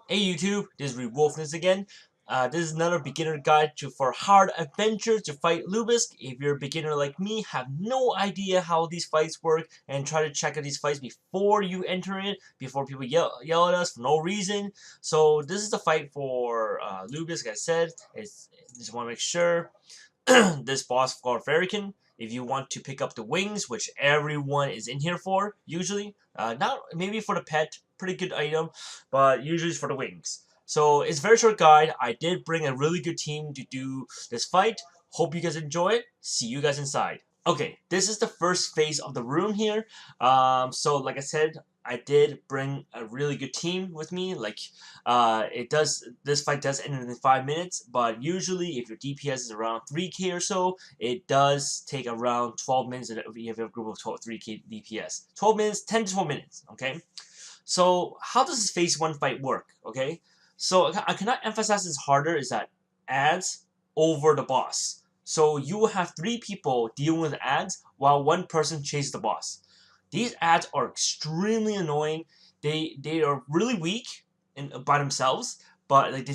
Hey YouTube, this is Lubelisk again. This is another beginner guide for hard adventures to fight Lubelisk. If you're a beginner like me, have no idea how these fights work, and try to check out these fights before you enter it, before people yell at us for no reason. So this is the fight for Lubelisk, like I said. Just want to make sure this boss called Farrakhan. If you want to pick up the wings, which everyone is in here for, usually, not maybe for the pet, pretty good item, but usually it's for the wings. So it's a very short guide. I did bring a really good team to do this fight. Hope you guys enjoy it. See you guys inside. Okay, this is the first phase of the room here. So like I said, I did bring a really good team with me. Like, this fight does end in 5 minutes, but usually if your DPS is around 3k or so, it does take around 12 minutes if you have a group of 3k DPS. 12 minutes, 10 to 12 minutes, okay? So how does this phase 1 fight work, okay? So I cannot emphasize this harder is that ads over the boss. So you will have 3 people dealing with ads while 1 person chases the boss. These ads are extremely annoying. They are really weak by themselves, but like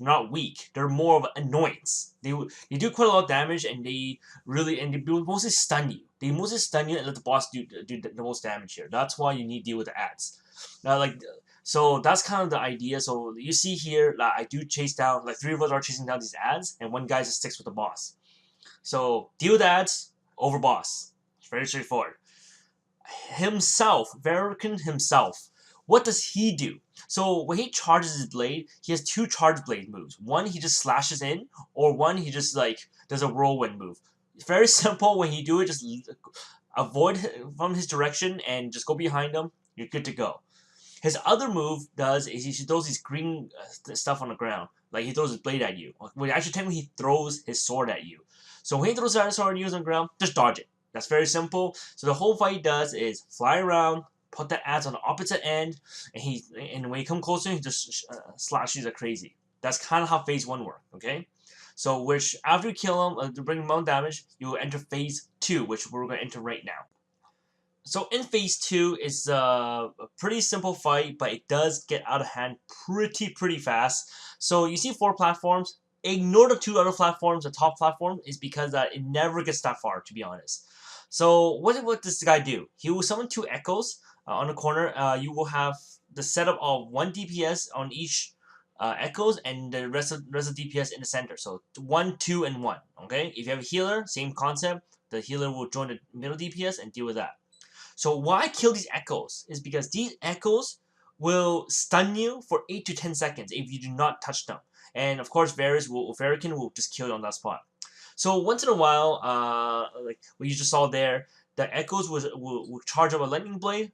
not weak. They're more of an annoyance. They do quite a lot of damage, and they mostly stun you. They mostly stun you and let the boss do the most damage here. That's why you need to deal with the ads. So that's kind of the idea. So you see here, like, I do chase down, like 3 of us are chasing down these ads, and 1 guy just sticks with the boss. So deal with ads over boss. It's very straightforward. Farrakhan himself, what does he do? So when he charges his blade, he has 2 charge blade moves. One, he just slashes in, or one, he just like does a whirlwind move. It's very simple. When you do it, just avoid from his direction and just go behind him. You're good to go. His other move is he throws these green stuff on the ground. Like he throws his blade at you. Well, actually, technically, he throws his sword at you. So when he throws his sword at you on the ground, just dodge it. That's very simple. So the whole fight does is fly around, put the ads on the opposite end, and when you come closer, he just slashes like crazy. That's kind of how phase 1 works, okay? So which after you kill him, to bring him on damage, you will enter phase 2, which we're going to enter right now. So in phase 2, it's a pretty simple fight, but it does get out of hand pretty fast. So you see 4 platforms. Ignore the 2 other platforms. The top platform is because it never gets that far, to be honest. So what does this guy do? He will summon 2 echoes on the corner. You will have the setup of 1 DPS on each echoes, and the rest of DPS in the center. So 1, 2, and 1. Okay. If you have a healer, same concept. The healer will join the middle DPS and deal with that. So why I kill these echoes is because these echoes will stun you for 8 to 10 seconds if you do not touch them. And of course, Farrakhan will just kill you on that spot. So once in a while, like what you just saw there, the echoes will charge up a lightning blade.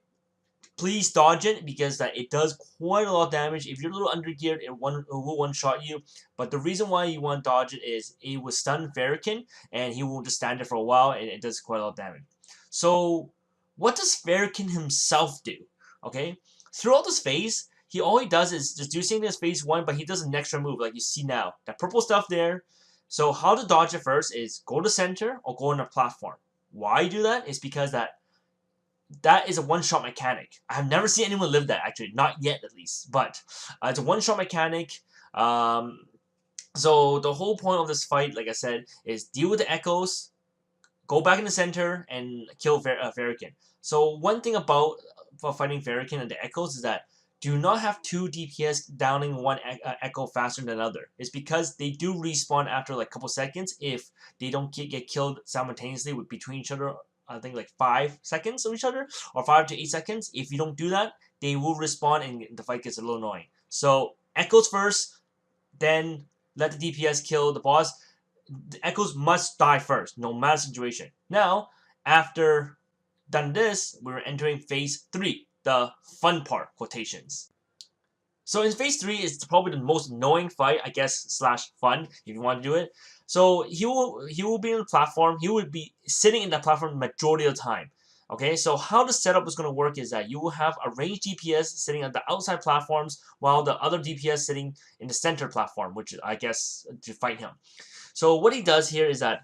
Please dodge it because it does quite a lot of damage. If you're a little undergeared, it will one-shot you. But the reason why you want to dodge it is it will stun Farrakhan, and he will just stand there for a while, and it does quite a lot of damage. So what does Farrakhan himself do? Okay, throughout this phase, all he does is just do the same thing as phase 1, but he does an extra move like you see now. That purple stuff there. So how to dodge it first is go to center or go on a platform. Why you do that is because that is a one-shot mechanic. I have never seen anyone live that, actually. Not yet, at least. But it's a one-shot mechanic. So the whole point of this fight, like I said, is deal with the echoes, go back in the center, and kill Farrakhan. So one thing about fighting Farrakhan and the echoes is that do not have 2 DPS downing 1 echo faster than another. It's because they do respawn after like a couple seconds if they don't get killed simultaneously between each other. I think like 5 seconds of each other, or 5 to 8 seconds. If you don't do that, they will respawn and the fight gets a little annoying. So echoes first, then let the DPS kill the boss. The echoes must die first, no matter the situation. Now, after done this, we're entering phase 3, the fun part, quotations. So in phase 3, it's probably the most annoying fight, I guess, / fun, if you want to do it. So he will be on the platform. He will be sitting in that platform the majority of the time. Okay, so how the setup is going to work is that you will have a ranged DPS sitting at the outside platforms, while the other DPS sitting in the center platform, which I guess to fight him. So what he does here is that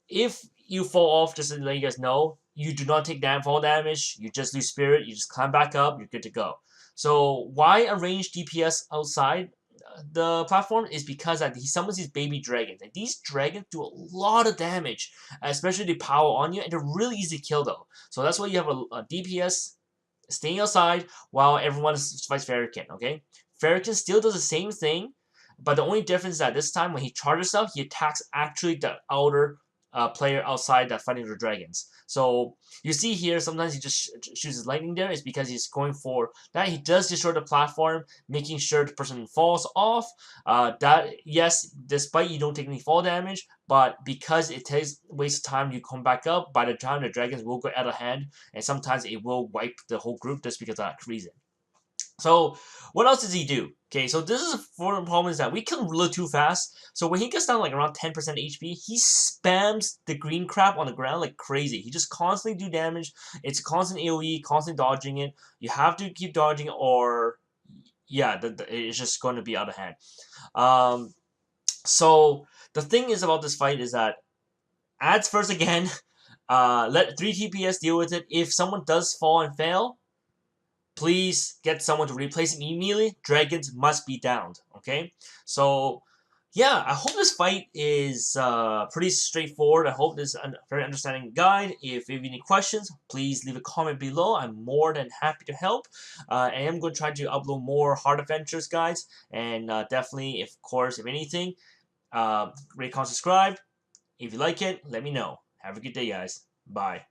if you fall off, just to let you guys know, you do not take fall damage. You just lose spirit. You just climb back up. You're good to go. So why a ranged DPS outside the platform is because that he summons these baby dragons, and these dragons do a lot of damage, especially they power on you, and they're really easy to kill though. So that's why you have a DPS staying outside while everyone fights Farrakhan, okay? Farrakhan still does the same thing, but the only difference is that this time when he charges up, he attacks actually the outer player outside that fighting the dragons. So you see here, sometimes he just shoots his lightning there. It's because he's going for that. He does destroy the platform, making sure the person falls off. That yes, despite you don't take any fall damage, but because it takes waste time, you come back up. By the time the dragons will go out of hand, and sometimes it will wipe the whole group just because of that reason. So what else does he do? Okay, so this is a foreign problem is that we kill him really too fast. So when he gets down like around 10% HP, he spams the green crap on the ground like crazy. He just constantly do damage. It's constant AoE, constant dodging it. You have to keep dodging or yeah, it's just going to be out of hand. So the thing is about this fight is that adds first again. Let 3 TPS deal with it. If someone does fall and fail, please get someone to replace him immediately. Dragons must be downed. Okay, so yeah, I hope this fight is pretty straightforward. I hope this is a very understanding guide. If you have any questions, please leave a comment below. I'm more than happy to help. I am going to try to upload more hard adventures guides, and definitely, of course, if anything, rate, comment, subscribe. If you like it, let me know. Have a good day, guys. Bye.